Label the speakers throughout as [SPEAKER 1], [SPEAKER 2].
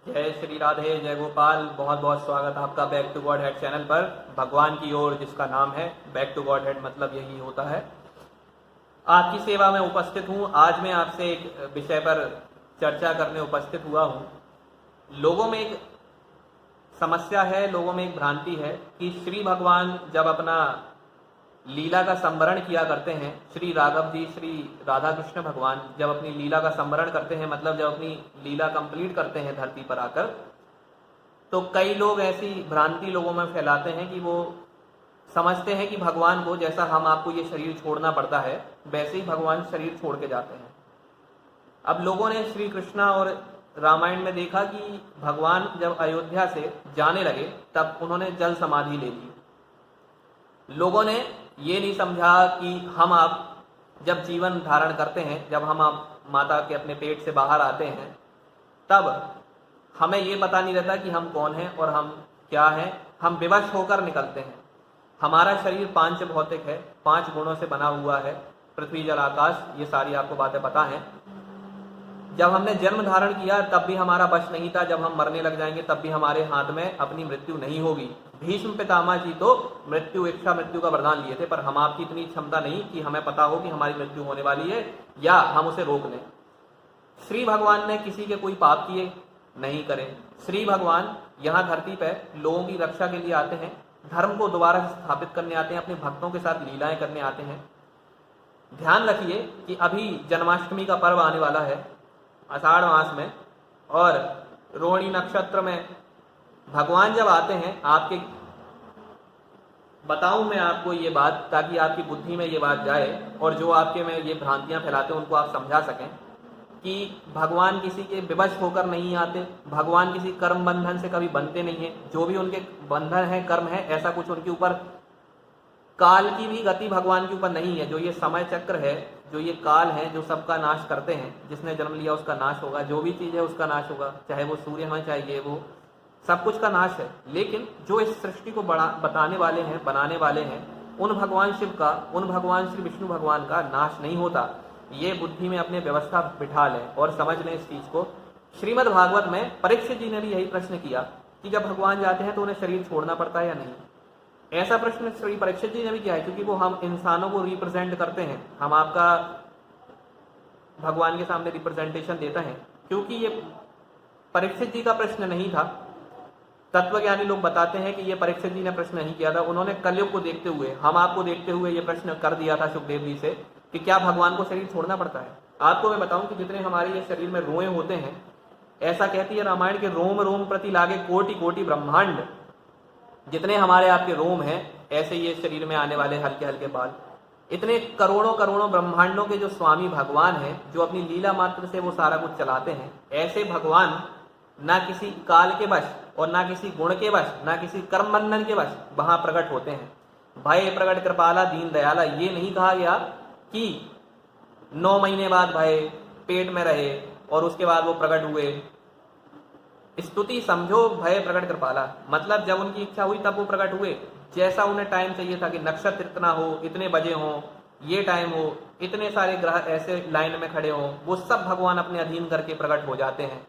[SPEAKER 1] जय श्री राधे, जय गोपाल। बहुत बहुत स्वागत आपका back to Godhead channel पर। भगवान की ओर जिसका नाम है, बैक टू गॉड हेड मतलब यही होता है। आपकी सेवा में उपस्थित हूँ। आज मैं आपसे एक विषय पर चर्चा करने उपस्थित हुआ हूँ। लोगों में एक समस्या है, लोगों में एक भ्रांति है कि श्री भगवान जब अपना लीला का संवरण किया करते हैं, श्री राघव जी, श्री राधा कृष्ण भगवान जब अपनी लीला का संवरण करते हैं, मतलब जब अपनी लीला कंप्लीट करते हैं धरती पर आकर, तो कई लोग ऐसी भ्रांति लोगों में फैलाते हैं कि वो समझते हैं कि भगवान को जैसा हम आपको ये शरीर छोड़ना पड़ता है, वैसे ही भगवान शरीर छोड़ के जाते हैं। अब लोगों ने श्री कृष्णा और रामायण में देखा कि भगवान जब अयोध्या से जाने लगे तब उन्होंने जल समाधि ले ली। लोगों ने ये नहीं समझा कि हम आप जब जीवन धारण करते हैं, जब हम आप माता के अपने पेट से बाहर आते हैं, तब हमें ये पता नहीं रहता कि हम कौन हैं और हम क्या हैं। हम विवश होकर निकलते हैं। हमारा शरीर पांच भौतिक है, 5 गुणों से बना हुआ है, पृथ्वी जल आकाश, ये सारी आपको बातें पता हैं। जब हमने जन्म धारण किया तब भी हमारा बश नहीं था। जब हम मरने लग जाएंगे तब भी हमारे हाथ में अपनी मृत्यु नहीं होगी। भीष्म पितामह जी तो मृत्यु, इच्छा मृत्यु का वरदान लिए थे, पर हम आपकी इतनी क्षमता नहीं कि हमें पता हो कि हमारी मृत्यु होने वाली है या हम उसे रोक लें। श्री भगवान ने किसी के कोई पाप किए नहीं करे। श्री भगवान यहाँ धरती पर लोगों की रक्षा के लिए आते हैं, धर्म को दोबारा स्थापित करने आते हैं, अपने भक्तों के साथ लीलाएं करने आते हैं। ध्यान रखिए कि अभी जन्माष्टमी का पर्व आने वाला है आषाढ़ मास में, और रोहिणी नक्षत्र में भगवान जब आते हैं, आपके बताऊं मैं आपको ये बात ताकि आपकी बुद्धि में ये बात जाए और जो आपके में ये भ्रांतियां फैलाते हैं उनको आप समझा सकें कि भगवान किसी के विवश होकर नहीं आते। भगवान किसी कर्म बंधन से कभी बनते नहीं है। जो भी उनके बंधन है, कर्म है, ऐसा कुछ उनके ऊपर काल की भी गति भगवान के ऊपर नहीं है। जो ये समय चक्र है, जो ये काल है, जो सबका नाश करते हैं, जिसने जन्म लिया उसका नाश होगा, जो भी चीज है उसका नाश होगा, चाहे वो सूर्य हो चाहे ये वो, सब कुछ का नाश है। लेकिन जो इस सृष्टि को बताने वाले हैं, बनाने वाले हैं, उन भगवान शिव का, उन भगवान श्री विष्णु भगवान का नाश नहीं होता। ये बुद्धि में अपने व्यवस्था बिठा लें और समझ लें इस चीज को। श्रीमद् भागवत में परीक्षित जी ने भी यही प्रश्न किया कि जब भगवान जाते हैं तो उन्हें शरीर छोड़ना पड़ता है या नहीं। ऐसा प्रश्न श्री परीक्षित जी ने भी किया है, क्योंकि वो हम इंसानों को रिप्रेजेंट करते हैं। हम आपका भगवान के सामने रिप्रेजेंटेशन देता है। क्योंकि ये परीक्षित जी का प्रश्न नहीं था, तत्वज्ञानी लोग बताते हैं कि ये परीक्षित जी ने प्रश्न नहीं किया था। उन्होंने कलयुग को देखते हुए, हम आपको देखते हुए ये प्रश्न कर दिया था सुखदेव जी से कि क्या भगवान को शरीर छोड़ना पड़ता है। आपको मैं बताऊं कि जितने हमारे ये शरीर में रोए होते हैं, ऐसा कहती है रामायण के रोम रोम प्रति लागे कोटि कोटि ब्रह्मांड। जितने हमारे आपके रोम हैं, ऐसे ये शरीर में आने वाले हल्के हल्के बाल, इतने करोड़ों करोड़ों ब्रह्मांडों के जो स्वामी भगवान हैं, जो अपनी लीला मात्र से वो सारा कुछ चलाते हैं, ऐसे भगवान ना किसी काल के वश और ना किसी गुण के वश, ना किसी कर्म बंधन के वश वहां प्रकट होते हैं। भय प्रकट कृपाला दीन दयाला, ये नहीं कहा गया कि 9 महीने बाद भय पेट में रहे और उसके बाद वो प्रकट हुए। स्तुति समझो भय प्रकट कृपाला, मतलब जब उनकी इच्छा हुई तब वो प्रकट हुए। जैसा उन्हें टाइम चाहिए था कि नक्षत्र इतना हो, इतने बजे हो, ये टाइम हो, इतने सारे ग्रह ऐसे लाइन में खड़े हो, वो सब भगवान अपने अधीन करके प्रकट हो जाते हैं।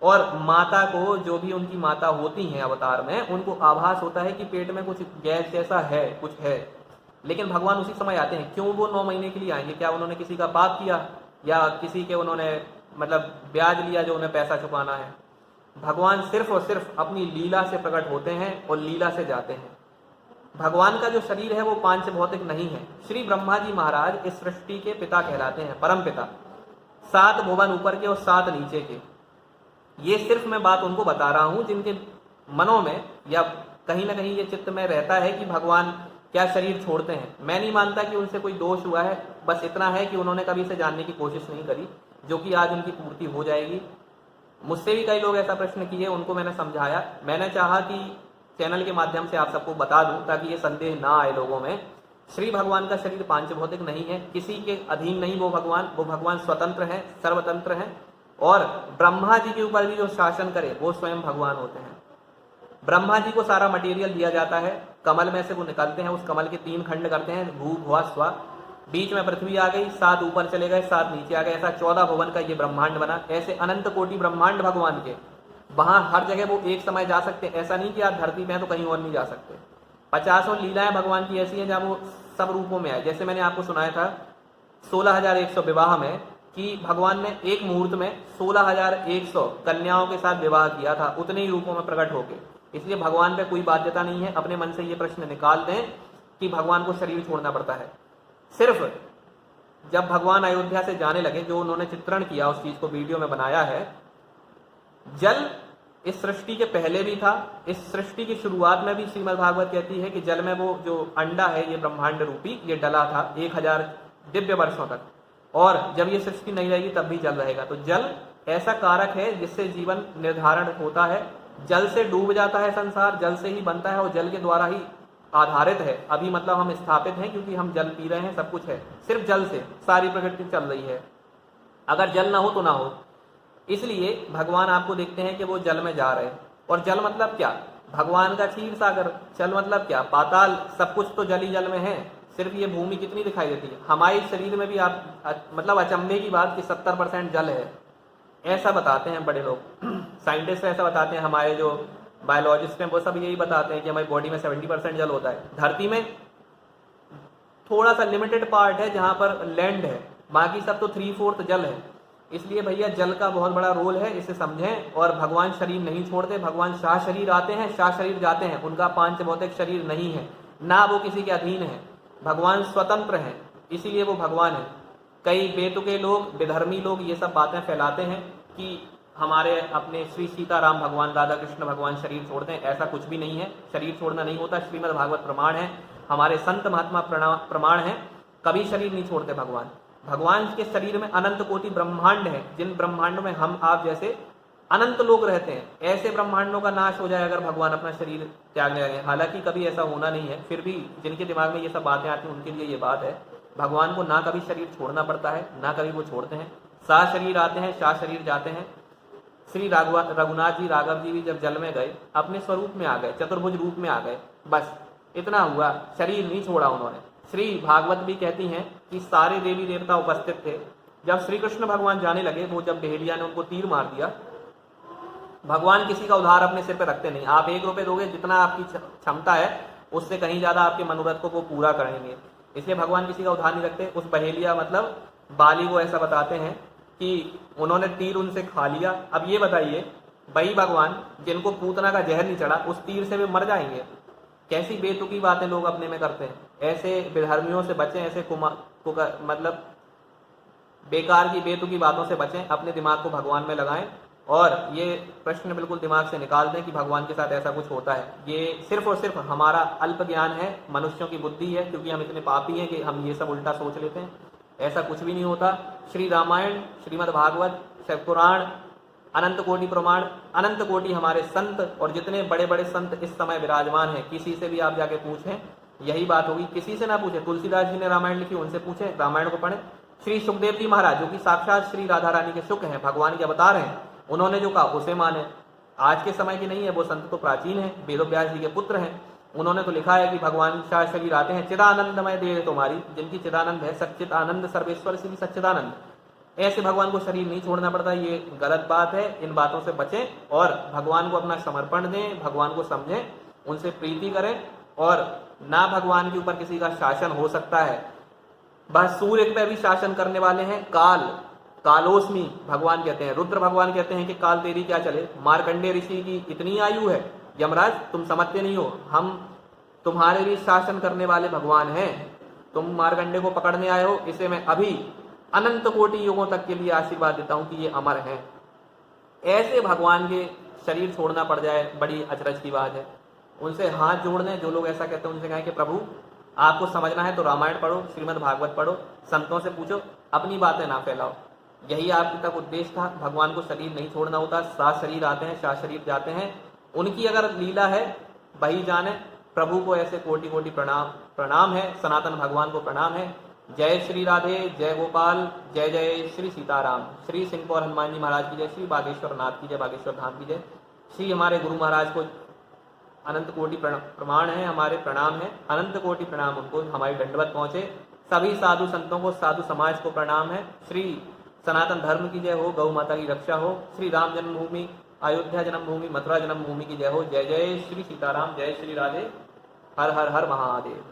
[SPEAKER 1] और माता को, जो भी उनकी माता होती हैं अवतार में, उनको आभास होता है कि पेट में कुछ गैस जैसा है, कुछ है, लेकिन भगवान उसी समय आते हैं। क्यों वो 9 महीने के लिए आएंगे? क्या उन्होंने किसी का पाप किया या किसी के उन्होंने मतलब ब्याज लिया जो उन्हें पैसा चुकाना है? भगवान सिर्फ और सिर्फ अपनी लीला से प्रकट होते हैं और लीला से जाते हैं। भगवान का जो शरीर है वो पांच भौतिक नहीं है। श्री ब्रह्मा जी महाराज इस सृष्टि के पिता कहलाते हैं, परम पिता। 7 भुवन ऊपर के और 7 नीचे के। ये सिर्फ मैं बात उनको बता रहा हूं जिनके मनों में या कहीं ना कहीं ये चित्त में रहता है कि भगवान क्या शरीर छोड़ते हैं। मैं नहीं मानता कि उनसे कोई दोष हुआ है, बस इतना है कि उन्होंने कभी से जानने की कोशिश नहीं करी, जो कि आज उनकी पूर्ति हो जाएगी। मुझसे भी कई लोग ऐसा प्रश्न किए, उनको मैंने समझाया। मैंने चाहा कि चैनल के माध्यम से आप सबको बता दूं ताकि ये संदेह ना आए लोगों में। श्री भगवान का शरीर पांच भौतिक नहीं है, किसी के अधीन नहीं। वो भगवान स्वतंत्र हैं, सर्वतंत्र हैं। और ब्रह्मा जी के ऊपर भी जो शासन करे वो स्वयं भगवान होते हैं। ब्रह्मा जी को सारा मटेरियल दिया जाता है, कमल में से वो निकलते हैं, उस कमल के 3 खंड करते हैं, भू भुवा स्वा। बीच में पृथ्वी आ गई, 7 ऊपर चले गए, 7 नीचे आ गए। ऐसा 14 भुवन का ये ब्रह्मांड बना। ऐसे अनंत कोटि ब्रह्मांड भगवान के वहां हर जगह वो एक समय जा सकते हैं, ऐसा नहीं कि आप धरती में हैं तो कहीं और नहीं जा सकते। 50 लीलाएं भगवान की ऐसी हैं जहाँ वो सब रूपों में आए। जैसे मैंने आपको सुनाया था 16,100 विवाह में कि भगवान ने एक मुहूर्त में 16,100 कन्याओं के साथ विवाह किया था, उतने ही रूपों में प्रकट होके। इसलिए भगवान पे कोई बाध्यता नहीं है। अपने मन से ये प्रश्न निकाल दें कि भगवान को शरीर छोड़ना पड़ता है। सिर्फ जब भगवान अयोध्या से जाने लगे, जो उन्होंने चित्रण किया उस चीज को वीडियो में बनाया है, जल इस सृष्टि के पहले भी था। इस सृष्टि की शुरुआत में भी श्रीमद् भागवत कहती है कि जल में वो जो अंडा है, ये ब्रह्मांड रूपी, ये डला था 1000 दिव्य वर्षों तक, और जब ये सृष्टि नहीं रहेगी तब भी जल रहेगा। तो जल ऐसा कारक है जिससे जीवन निर्धारण होता है। जल से डूब जाता है संसार, जल से ही बनता है और जल के द्वारा ही आधारित है। अभी मतलब हम स्थापित हैं क्योंकि हम जल पी रहे हैं, सब कुछ है सिर्फ जल से सारी प्रकृति चल रही है। अगर जल ना हो तो ना हो। इसलिए भगवान आपको देखते हैं कि वो जल में जा रहे हैं। और जल मतलब क्या? भगवान का क्षीर सागर। जल मतलब क्या? पाताल। सब कुछ तो जल ही जल में है, सिर्फ ये भूमि कितनी दिखाई देती है। हमारे शरीर में भी आप मतलब अचंभे की बात कि 70% जल है, ऐसा बताते हैं बड़े लोग। साइंटिस्ट ऐसा बताते हैं, हमारे जो बायोलॉजिस्ट हैं वो सब यही बताते हैं कि हमारी बॉडी में 70% जल होता है। धरती में थोड़ा सा लिमिटेड पार्ट है जहां पर लैंड है, बाकी सब तो 3/4 जल है। इसलिए भैया जल का बहुत बड़ा रोल है, इसे समझें। और भगवान शरीर नहीं छोड़ते, भगवान शाह शरीर आते हैं, शाह शरीर जाते हैं। उनका पांच भौतिक शरीर नहीं है, ना वो किसी के अधीन है। भगवान स्वतंत्र हैं, इसीलिए वो भगवान है। कई बेतुके लोग, विधर्मी लोग ये सब बातें फैलाते हैं कि हमारे अपने श्री सीताराम भगवान, राधा कृष्ण भगवान शरीर छोड़ते हैं। ऐसा कुछ भी नहीं है, शरीर छोड़ना नहीं होता। श्रीमद् भागवत प्रमाण है, हमारे संत महात्मा प्रमाण है, कभी शरीर नहीं छोड़ते भगवान। भगवान के शरीर में अनंत कोटि ब्रह्मांड है, जिन ब्रह्मांडों में हम आप जैसे अनंत लोग रहते हैं। ऐसे ब्रह्मांडों का नाश हो जाए अगर भगवान अपना शरीर त्यागने लगे। हालांकि कभी ऐसा होना नहीं है, फिर भी जिनके दिमाग में ये सब बातें आती हैं उनके लिए ये बात है। भगवान को ना कभी शरीर छोड़ना पड़ता है, ना कभी वो छोड़ते हैं। शाह शरीर आते हैं, शाह शरीर जाते हैं। श्री रघुनाथ जी, राघव जी भी जब जल में गए अपने स्वरूप में आ गए, चतुर्भुज रूप में आ गए, बस इतना हुआ, शरीर नहीं छोड़ा उन्होंने। श्री भागवत भी कहती हैं कि सारे देवी देवता उपस्थित थे जब श्री कृष्ण भगवान जाने लगे। वो जब बहेलिया ने उनको तीर मार दिया, भगवान किसी का उधार अपने सिर पे रखते नहीं। आप 1 रुपए दोगे, जितना आपकी क्षमता है उससे कहीं ज्यादा आपके मनोरथ को वो पूरा करेंगे। इसलिए भगवान किसी का उधार नहीं रखते। उस बहेलिया मतलब बाली को ऐसा बताते हैं कि उन्होंने तीर उनसे खा लिया। अब ये बताइए, वही भगवान जिनको पूतना का जहर नहीं चढ़ा, उस तीर से वे मर जाएंगे। कैसी बेतुकी बातें लोग अपने में करते हैं। ऐसे विधर्मियों से बचें, ऐसे मतलब बेकार की बेतुकी बातों से बचें, अपने दिमाग को भगवान में लगाएं और ये प्रश्न बिल्कुल दिमाग से निकाल दें कि भगवान के साथ ऐसा कुछ होता है। ये सिर्फ और सिर्फ हमारा अल्प ज्ञान है, मनुष्यों की बुद्धि है, क्योंकि हम इतने पापी हैं कि हम ये सब उल्टा सोच लेते हैं। ऐसा कुछ भी नहीं होता। श्री रामायण, श्रीमद् भागवत, शिव पुराण, अनंत कोटि प्रमाण, अनंत कोटि हमारे संत, और जितने बड़े बड़े संत इस समय विराजमान हैं, किसी से भी आप जाके पूछें यही बात होगी। किसी से ना पूछे, तुलसीदास जी ने रामायण लिखी, उनसे पूछे, रामायण को पढ़े। श्री सुखदेव जी महाराज, जो कि साक्षात श्री राधा रानी के सुख हैं, भगवान के अवतार हैं, उन्होंने जो कहा उसे माने। आज के समय की नहीं है, वो संत तो प्राचीन है, वेदव्यास जी के पुत्र हैं। उन्होंने तो लिखा है कि भगवान शाह शरीर आते हैं, चिदानंदमय देह तुम्हारी, जिनकी चिदानंद है, सच्चित आनंद सर्वेश्वर श्री सच्चिदानंद। ऐसे भगवान को शरीर नहीं छोड़ना पड़ता, ये गलत बात है। इन बातों से बचें और भगवान को अपना समर्पण दें, भगवान को समझें, उनसे प्रीति करें। और ना भगवान के ऊपर किसी का शासन हो सकता है, बस सूर्य पे भी शासन करने वाले हैं। कालोस्मी भगवान कहते हैं, रुद्र भगवान कहते हैं कि काल तेरी क्या चले। मार्कंडे ऋषि की इतनी आयु है, यमराज तुम समझते नहीं हो, हम तुम्हारे लिए शासन करने वाले भगवान हैं। तुम मार्कंडे को पकड़ने आए हो, इसे मैं अभी अनंत कोटि युगों तक के लिए आशीर्वाद देता हूं कि ये अमर हैं। ऐसे भगवान के शरीर छोड़ना पड़ जाए, बड़ी अचरज की बात है। उनसे हाथ जोड़ने, जो लोग ऐसा कहते हैं उनसे कहें कि प्रभु आपको समझना है तो रामायण पढ़ो, श्रीमद् भागवत पढ़ो, संतों से पूछो, अपनी बातें ना फैलाओ। यही आपके तक उद्देश्य था। भगवान को शरीर नहीं छोड़ना होता। शाह शरीर आते हैं, शाह शरीर जाते हैं। उनकी अगर लीला है वही जाने। प्रभु को ऐसे कोटि कोटि प्रणाम है, सनातन भगवान को प्रणाम है। जय श्री राधे, जय गोपाल, जय जय श्री सीताराम। श्री सिंह और हनुमान जी महाराज की जय, श्री बागेश्वर नाथ की जय, बागेश्वर धाम की जय। श्री हमारे गुरु महाराज को अनंत कोटि प्रमाण है, हमारे प्रणाम है, अनंत कोटि प्रणाम उनको, हमारी दंडवत पहुंचे। सभी साधु संतों को, साधु समाज को प्रणाम है। श्री सनातन धर्म की जय हो, गौ माता की रक्षा हो। श्री राम जन्मभूमि अयोध्या जन्मभूमि, मथुरा जन्मभूमि की जय हो। जय जय श्री सीताराम, जय श्री राधे, हर हर हर महादेव।